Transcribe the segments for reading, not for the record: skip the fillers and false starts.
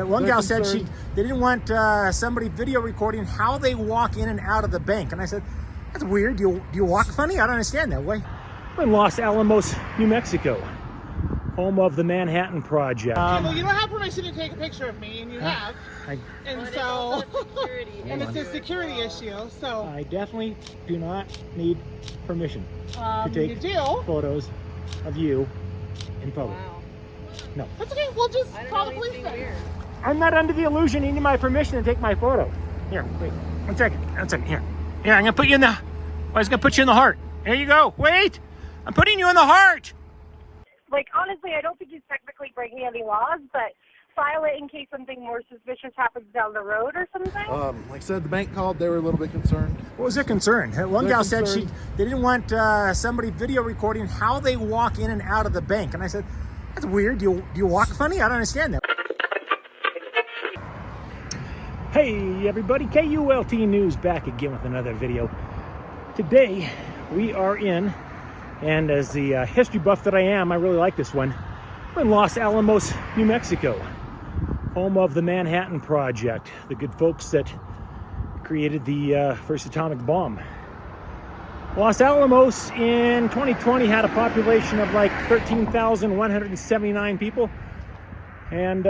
One gal said they didn't want somebody video recording how they walk in and out of the bank. And I said, that's weird. Do you walk funny? I don't understand that way. We're in Los Alamos, New Mexico, home of the Manhattan Project. Well, you don't have permission to take a picture of me, and you have. And so, and it's a security issue. So I definitely do not need permission to take photos of you in public. Wow. No. That's okay. We'll just call the police then. I'm not under the illusion you need my permission to take my photo. Here, wait. One second. Here. Here, I'm gonna put you in the. I was gonna put you in the heart. There you go. Wait. I'm putting you in the heart. Like, honestly, I don't think he's technically breaking any laws, but file it in case something more suspicious happens down the road or something. Like I said, the bank called. They were a little bit concerned. What was their concern? One gal said they didn't want somebody video recording how they walk in and out of the bank. And I said, that's weird. Do you walk funny? I don't understand that. Hey everybody, KULT News back again with another video. Today we are in, and as the history buff that I am, I really like this one. We're in Los Alamos, New Mexico, home of the Manhattan Project, the good folks that created the first atomic bomb. Los Alamos in 2020 had a population of like 13,179 people. And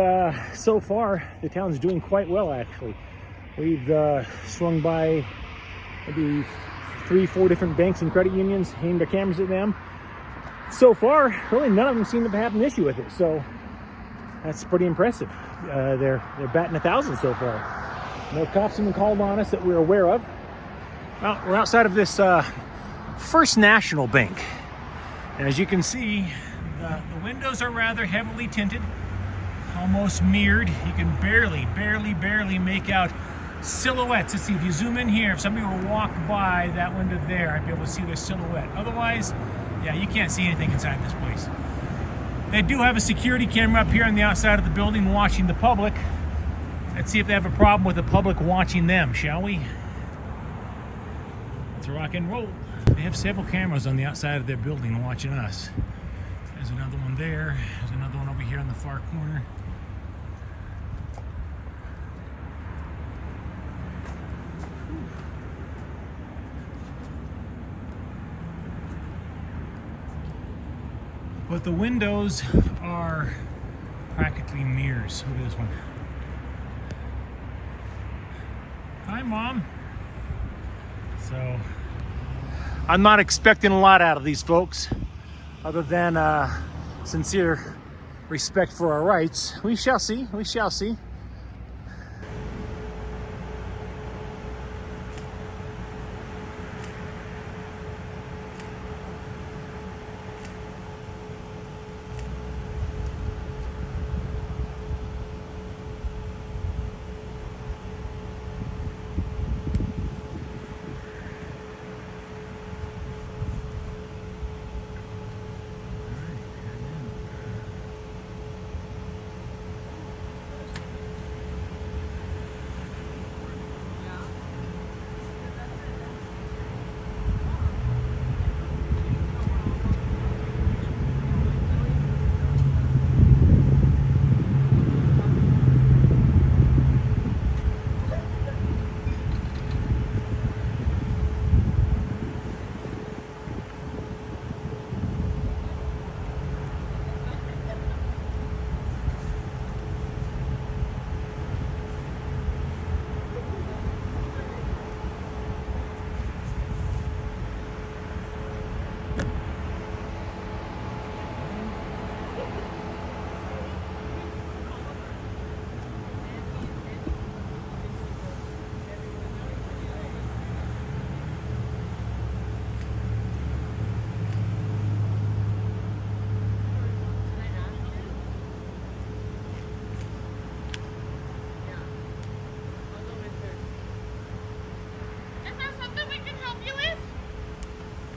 so far, the town's doing quite well, actually. We've swung by maybe 3-4 different banks and credit unions, aimed our cameras at them. So far, really none of them seem to have an issue with it. So that's pretty impressive. They're batting 1,000 so far. No cops even called on us that we're aware of. Well, we're outside of this First National Bank. And as you can see, the windows are rather heavily tinted. Almost mirrored. You can barely make out silhouettes. Let's see, if you zoom in here, if somebody were to walk by that window there, I'd be able to see their silhouette. Otherwise, yeah, you can't see anything inside this place. They do have a security camera up here on the outside of the building watching the public. Let's see if they have a problem with the public watching them, shall we? Let's rock and roll. They have several cameras on the outside of their building watching us. There's another one there. There's another one over here in the far corner. But the windows are practically mirrors. Look at this one. Hi, Mom. So, I'm not expecting a lot out of these folks, other than sincere respect for our rights. We shall see. We shall see.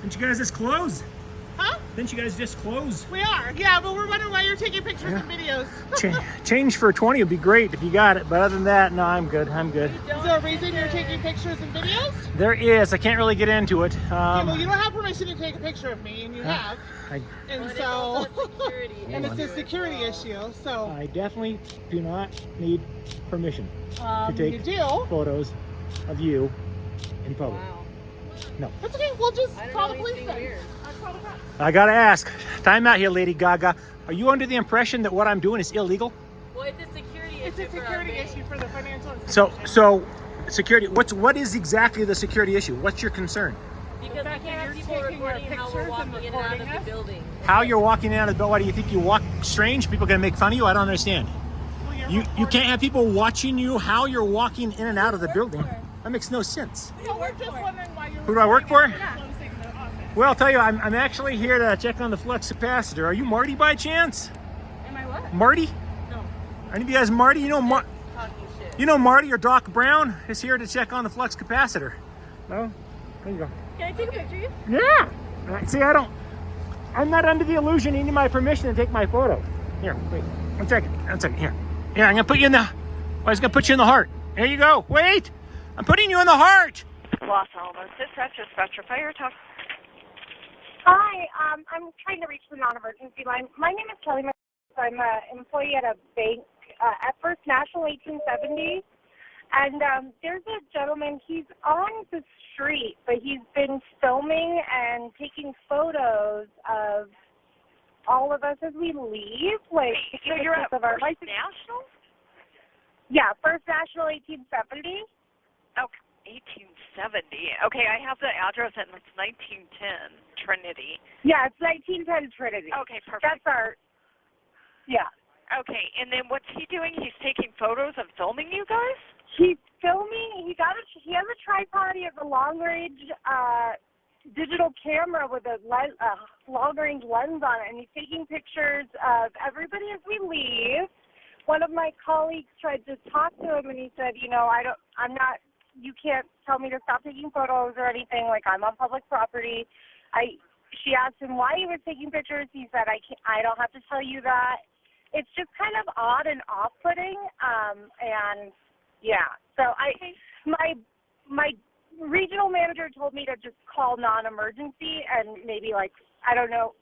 Didn't you guys just close? Huh? Didn't you guys just close? We are, yeah, but we're wondering why you're taking pictures and videos. Change for 20 would be great if you got it, but other than that, no, I'm good. I'm good. Is there a reason you're taking pictures and videos? There is. I can't really get into it. Yeah, well, you don't have permission to take a picture of me, and you have. And so, and it's a security issue, so. I definitely do not need permission to take photos of you in public. Wow. No. That's okay, we'll just call the police then. I gotta ask, time out here, Lady Gaga. Are you under the impression that what I'm doing is illegal? Well, it's a security issue. It's a security issue for the financial So institution. security. What is exactly the security issue? What's your concern? Because we can't have people recording how we're walking in and out of the building. How you're walking out of the building? Why do you think you walk strange? People gonna make fun of you? I don't understand. You can't have people watching you how you're walking in and out of the building. That makes no sense. No, we're just wondering why you're Who do I work for? Yeah. Well, I'll tell you, I'm actually here to check on the flux capacitor. Are you Marty by chance? Am I what? Marty? No. Are any of you guys Marty? Talking shit. You know Marty or Doc Brown is here to check on the flux capacitor. No? There you go. Can I take a picture of you? Yeah. See, I'm not under the illusion you need my permission to take my photo. Here, wait. One second. Here. Here, I'm gonna put you in the. I was gonna put you in the heart. There you go. Wait. I'm putting you in the heart. Los Alamos dispatcher fire talk. Hi, I'm trying to reach the non-emergency line. My name is Kelly. I'm an employee at a bank at First National 1870. And there's a gentleman, he's on the street, but he's been filming and taking photos of all of us as we leave. Like, So you're at of our First National? Yeah, First National 1870. Okay. 1870. Okay, I have the address and it's 1910 Trinity. Yeah, it's 1910 Trinity. Okay, perfect. That's our, yeah. Okay, and then what's he doing? He's taking photos and filming you guys? He's filming, he has a tripod, he has a long-range digital camera with a long-range lens on it, and he's taking pictures of everybody as we leave. One of my colleagues tried to talk to him, and he said, you can't tell me to stop taking photos or anything. Like, I'm on public property. She asked him why he was taking pictures. He said, I don't have to tell you that. It's just kind of odd and off-putting. And yeah, so my regional manager told me to just call non-emergency and maybe I don't know.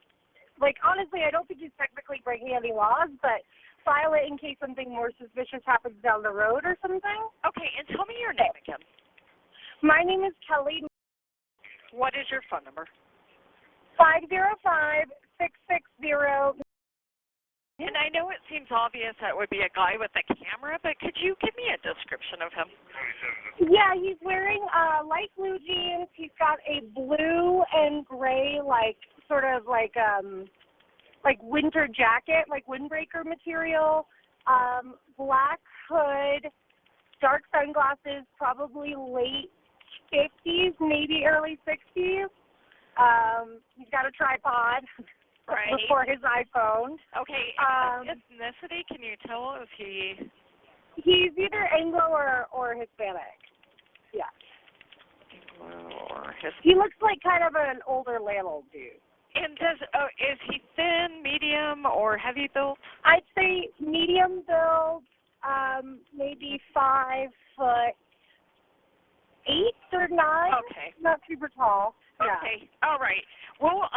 Honestly, I don't think he's technically breaking any laws, but file it in case something more suspicious happens down the road or something. Okay, and tell me your name again. My name is Kelly. What is your phone number? 505-660. And I know it seems obvious that would be a guy with a camera, but could you give me a description of him? Yeah, he's wearing light blue jeans. He's got a blue and gray, winter jacket, windbreaker material, black hood, dark sunglasses, probably late 50s, maybe early 60s. He's got a tripod for his iPhone. Okay, ethnicity, can you tell if He's either Anglo or Hispanic. Yeah. Anglo or Hispanic. He looks like kind of an older landlord dude. And is he thin, medium, or heavy built? I'd say medium build, maybe 5'8" or 9. Okay. Not super tall. Yeah. Okay. All right. We'll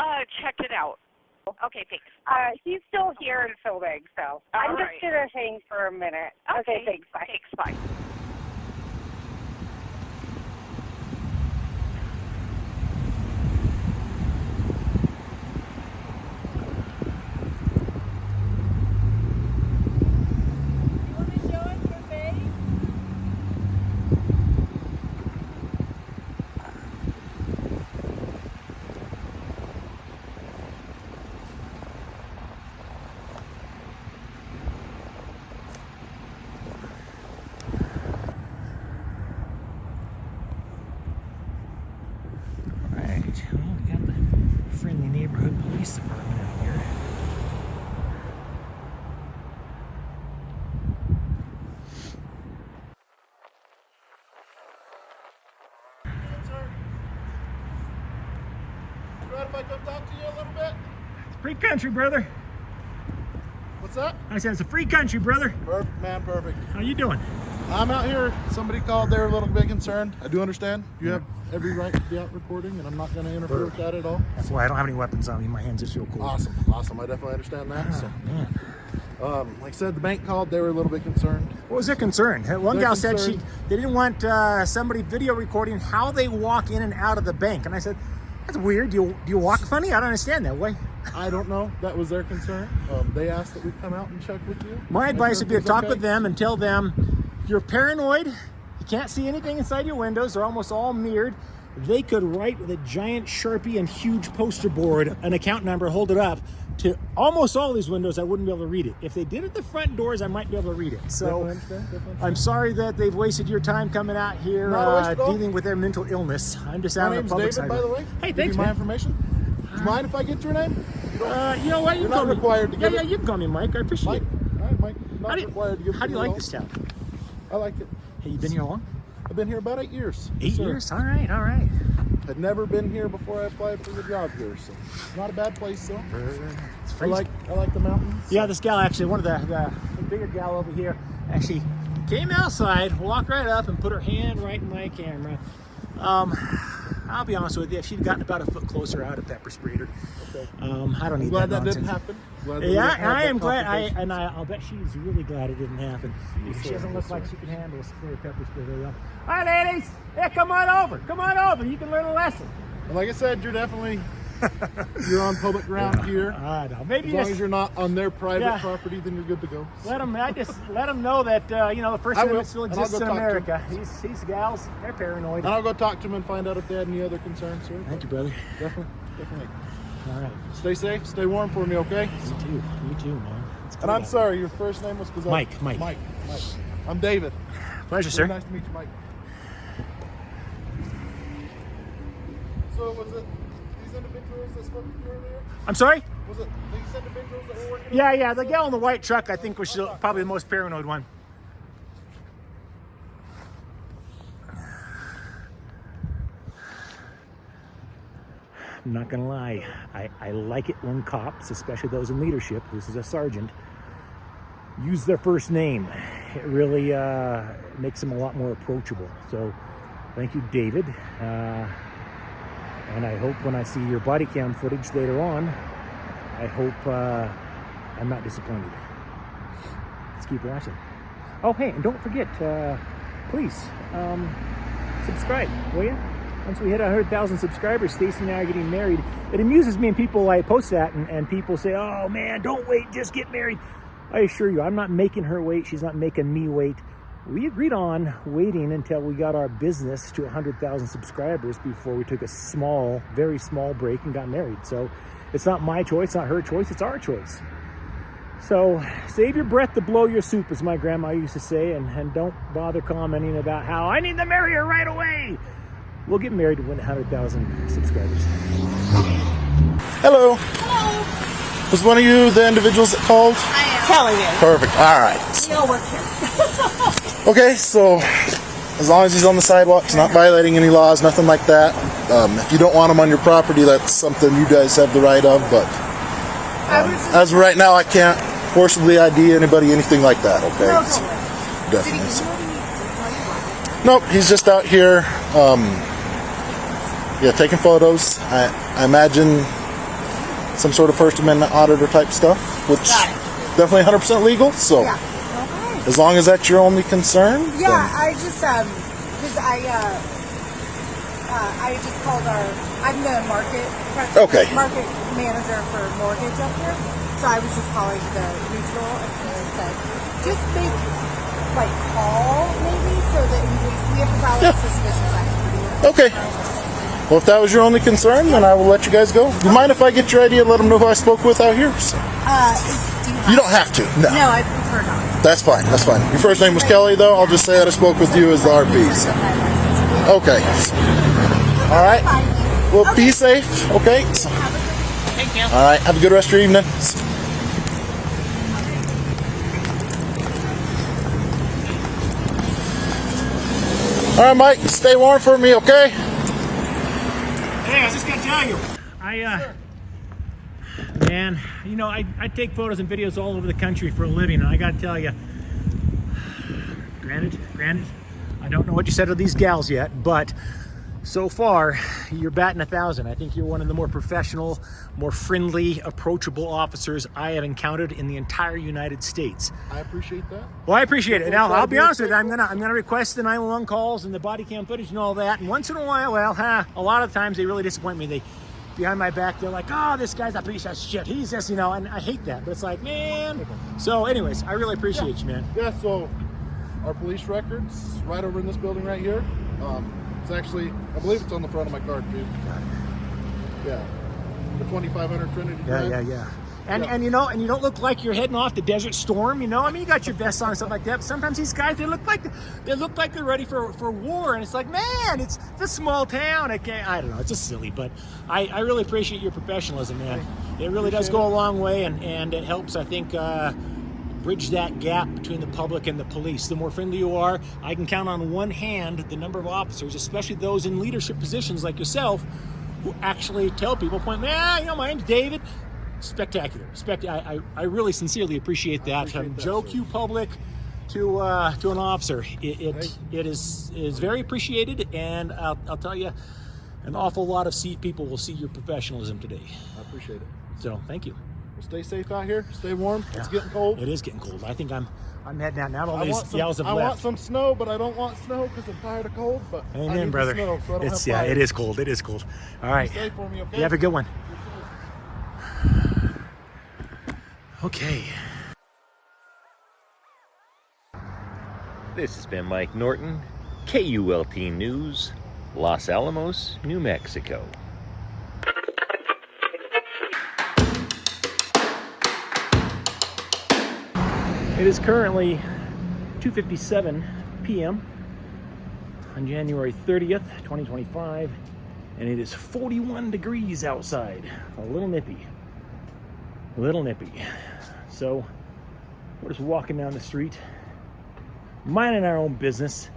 check it out. Okay, thanks. He's still here and filming, so I'm just going to hang for a minute. Okay, thanks. Bye. Thanks, bye. Well, we got the friendly neighborhood police department out here. Sir, you mind if I come talk to you a little bit? Free country, brother. What's that? I said it's a free country, brother. Perfect, man, perfect. How you doing? I'm out here. Somebody called. They were a little bit concerned. I do understand. You have every right to be out recording, and I'm not going to interfere with that at all. That's why I don't have any weapons on me. My hands just feel cool. Awesome, awesome. I definitely understand that. So, like I said, the bank called. They were a little bit concerned. What was their concern? One gal said they didn't want somebody video recording how they walk in and out of the bank. And I said, that's weird. Do you walk funny? I don't understand that way. I don't know. That was their concern. They asked that we come out and check with you. My advice would be to talk with them and tell them you're paranoid. You can't see anything inside your windows. They're almost all mirrored. They could write with a giant Sharpie and huge poster board an account number, hold it up to almost all these windows. I wouldn't be able to read it. If they did it at the front doors, I might be able to read it. So Definitely understand. I'm sorry that they've wasted your time coming out here dealing with their mental illness. I'm just out on the public side. My name's David, by the way. Hey, Give thanks, you my man. information? Do you mind if I get your name? You know what? You're not required to give it. You can call me Mike. I appreciate Mike. it. All right, Mike. Not required to give it. How do you to me like at this all. town? I like it. Hey, you been here long? I've been here about 8 years. 8 Yes, sir. years? All right, all right. Had never been here before I applied for the job here, so it's not a bad place though. It's I crazy. like the mountains. Yeah, this gal actually, one of the bigger gal over here, actually came outside, walked right up, and put her hand right in my camera. I'll be honest with you, if she'd gotten about a foot closer, I'd have pepper sprayed her. Okay. I don't need Glad that that nonsense. didn't happen. Glad that we Yeah, didn't have I that am glad. confrontation. I'll bet she's really glad it didn't happen. Because she doesn't look like she can handle a spray of pepper spray very well. All right, ladies, yeah, come on over. Come on over. You can learn a lesson. And like I said, you're definitely you're on public ground here. I know. Maybe As long just as you're not on their private Yeah. property, then you're good to go. let them. I just let them know that the First I will, Amendment still and I'll exists go in talk to America. These gals, they're paranoid. And I'll go talk to them and find out if they had any other concerns, sir. Thank you, brother. Definitely. All right. Stay safe, stay warm for me, okay? You too, man. It's And cool I'm out sorry, your first name was Mike. Mike. I'm David. there. Pleasure, sir. Very nice to meet you, Mike. So was it these individuals that spoke to you earlier? I'm sorry? Was it these individuals that were working? Yeah. The gal in the white truck, I think, was probably the most paranoid one. I'm not gonna lie, I like it when cops, especially those in leadership, this is a sergeant, use their first name. It really makes them a lot more approachable. So thank you, David. And I hope when I see your body cam footage later on, I hope I'm not disappointed. Let's keep watching. Oh, hey, and don't forget, please, subscribe, will you? Once we hit 100,000 subscribers, Stacy and I are getting married. It amuses me, and people, I post that, and people say, oh man, don't wait, just get married. I assure you, I'm not making her wait. She's not making me wait. We agreed on waiting until we got our business to 100,000 subscribers before we took a small, very small break and got married. So it's not my choice, not her choice, it's our choice. So save your breath to blow your soup, as my grandma used to say, and don't bother commenting about how I need to marry her right away. We'll get married to win 100,000 subscribers. Hello. Hello. Was one of you the individuals that called? I am. Kelly is. Perfect. All right. We all work here. Okay, so as long as he's on the sidewalks, not violating any laws, nothing like that. If you don't want him on your property, that's something you guys have the right of. But as of right now, I can't forcibly ID anybody, anything like that. Okay. No, So, totally. definitely. Nope, he's just out here, taking photos. I imagine some sort of First Amendment auditor type stuff, which definitely 100% legal. So Yeah. Okay. as long as that's your only concern. Yeah, then- I just because I just called I'm the market manager for mortgage up here, so I was just calling the regional and they said just make call maybe so that in case we have a valid suspicious activity. Okay. Well, if that was your only concern, then I will let you guys go. Do you mind if I get your ID and let them know who I spoke with out here? So, you don't have to. No. No, I prefer not. That's fine. That's fine. Your first name was Kelly, though. I'll just say that I spoke with you as the RPs. Okay. All right. Well, be safe. Okay. Thank you. All right. Have a good rest of your evening. All right, Mike. Stay warm for me, okay? Hey, I was just gonna tell you. man. You know, I take photos and videos all over the country for a living, and I gotta tell you, granted, I don't know what you said to these gals yet, but so far, you're batting 1,000. I think you're one of the more professional, more friendly, approachable officers I have encountered in the entire United States. I appreciate that. Well, I appreciate it. Now, I'll be honest with you. I'm gonna request the 911 calls and the body cam footage and all that. And once in a while, a lot of times they really disappoint me. They behind my back, they're like, "Oh, this guy's a piece of shit. He's just, you know," and I hate that. But it's like, man. So, anyways, I really appreciate you, man. Yeah. So, our police records right over in this building right here. It's actually, I believe it's on the front of my card, dude. Yeah. The 2500 Trinity Drive. Yeah. And you know, and you don't look like you're heading off the Desert Storm, you know. I mean, you got your vest on and stuff like that. But sometimes these guys, they look like they're ready for war, and it's like, man, it's a small town. I don't know, it's just silly, but I really appreciate your professionalism, man. It really does go a long way, and it helps, I think, bridge that gap between the public and the police. The more friendly you are, I can count on one hand the number of officers, especially those in leadership positions like yourself, who actually tell people, you know, my name's David. Spectacular. I really sincerely appreciate that. From Joe Q Public to an officer, it is very appreciated, and I'll tell you, an awful lot of people will see your professionalism today. I appreciate it. So thank you. Well, stay safe out here. Stay warm. Yeah. It's getting cold. It is getting cold. I think I'm heading out now. All these yells have left. I want some snow, but I don't want snow because I'm tired of cold. But amen, I need brother. The snow, so I don't have it is cold. It is cold. All right. Stay for me, okay? You have a good one. Okay. This has been Mike Norton, KULT News, Los Alamos, New Mexico. It is currently 2:57 p.m. on January 30th, 2025, and it is 41 degrees outside. A little nippy. So we're just walking down the street, minding our own business,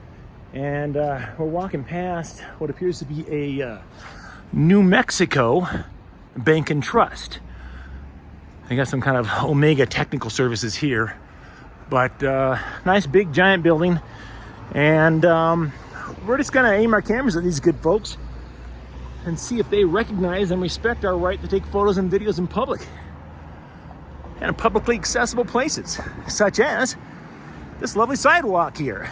and we're walking past what appears to be a New Mexico Bank and Trust. They got some kind of Omega technical services here, but nice big giant building, and we're just gonna aim our cameras at these good folks and see if they recognize and respect our right to take photos and videos in public and in publicly accessible places, such as this lovely sidewalk here.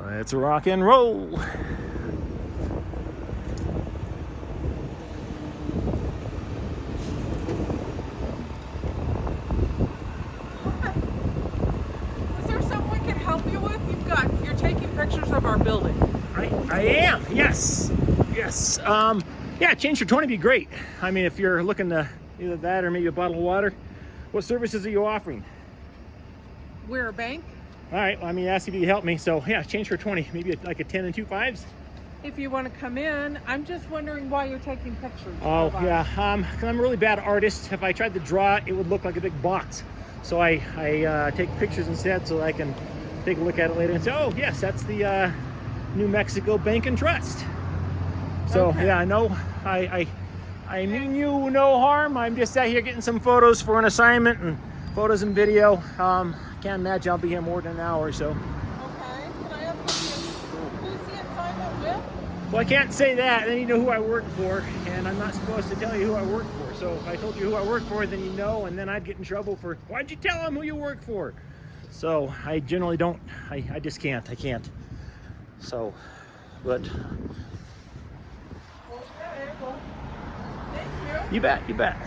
Let's rock and roll. Is there something we can help you with? You're taking pictures of our building. I am, yes. Yeah, change for 20 would be great. I mean, if you're looking to either that or maybe a bottle of water. What services are you offering? We're a bank. All right, well, I mean, ask if you can help me. So yeah, change for 20, maybe like a 10 and 2 5s. If you want to come in, I'm just wondering why you're taking pictures. Oh yeah, 'cause I'm a really bad artist. If I tried to draw it, it would look like a big box. So I take pictures instead so I can take a look at it later and say, oh yes, that's the New Mexico Bank and Trust. So okay. Yeah, I know I mean you no harm. I'm just out here getting some photos for an assignment and photos and video. Can't imagine I'll be here more than an hour or so. Okay, can I ask who's the assignment with? Well, I can't say that, then you know who I work for, and I'm not supposed to tell you who I work for. So if I told you who I work for, then you know, and then I'd get in trouble for, why'd you tell them who you work for? So I generally don't, I just can't, I can't. So, but. Okay, well, thank you. You bet, you bet.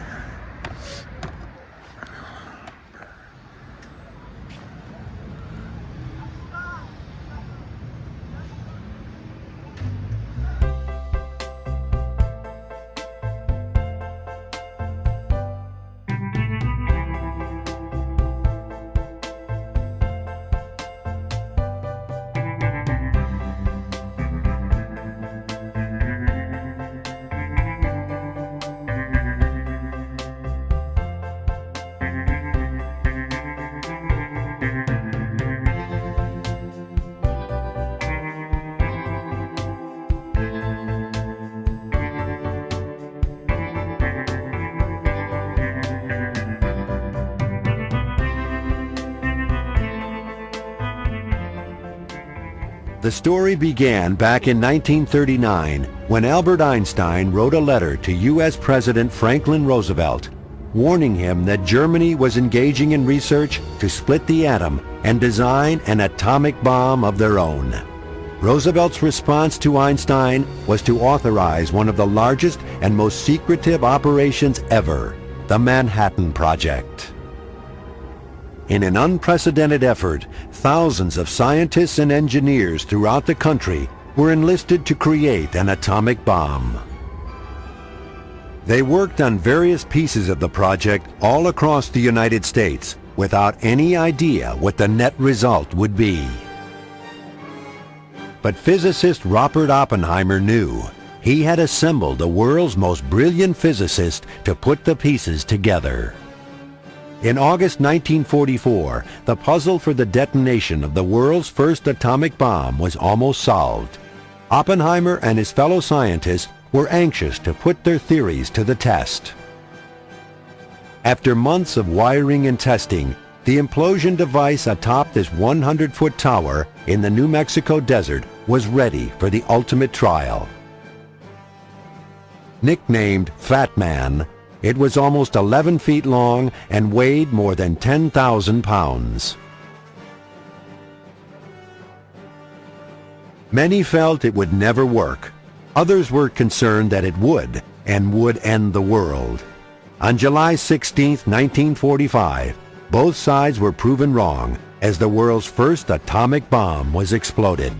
The story began back in 1939 when Albert Einstein wrote a letter to U.S. President Franklin Roosevelt, warning him that Germany was engaging in research to split the atom and design an atomic bomb of their own. Roosevelt's response to Einstein was to authorize one of the largest and most secretive operations ever, the Manhattan Project. In an unprecedented effort, thousands of scientists and engineers throughout the country were enlisted to create an atomic bomb. They worked on various pieces of the project all across the United States without any idea what the net result would be. But physicist Robert Oppenheimer knew. He had assembled the world's most brilliant physicists to put the pieces together. In August 1944, the puzzle for the detonation of the world's first atomic bomb was almost solved. Oppenheimer and his fellow scientists were anxious to put their theories to the test. After months of wiring and testing, the implosion device atop this 100-foot tower in the New Mexico desert was ready for the ultimate trial. Nicknamed Fat Man, it was almost 11 feet long and weighed more than 10,000 pounds. Many felt it would never work. Others were concerned that it would, and would end the world. On July 16, 1945, both sides were proven wrong as the world's first atomic bomb was exploded.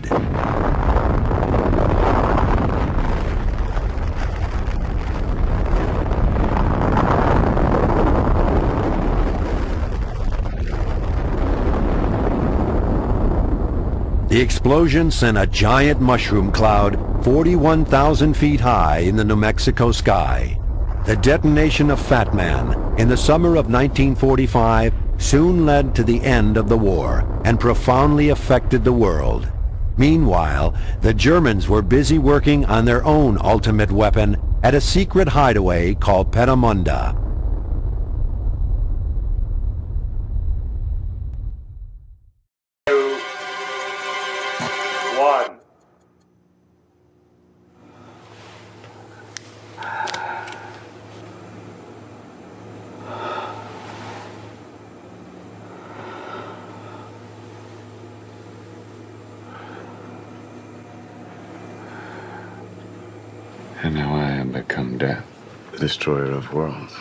The explosion sent a giant mushroom cloud 41,000 feet high in the New Mexico sky. The detonation of Fat Man in the summer of 1945 soon led to the end of the war and profoundly affected the world. Meanwhile, the Germans were busy working on their own ultimate weapon at a secret hideaway called Petamunda. And now I am become death, the destroyer of worlds.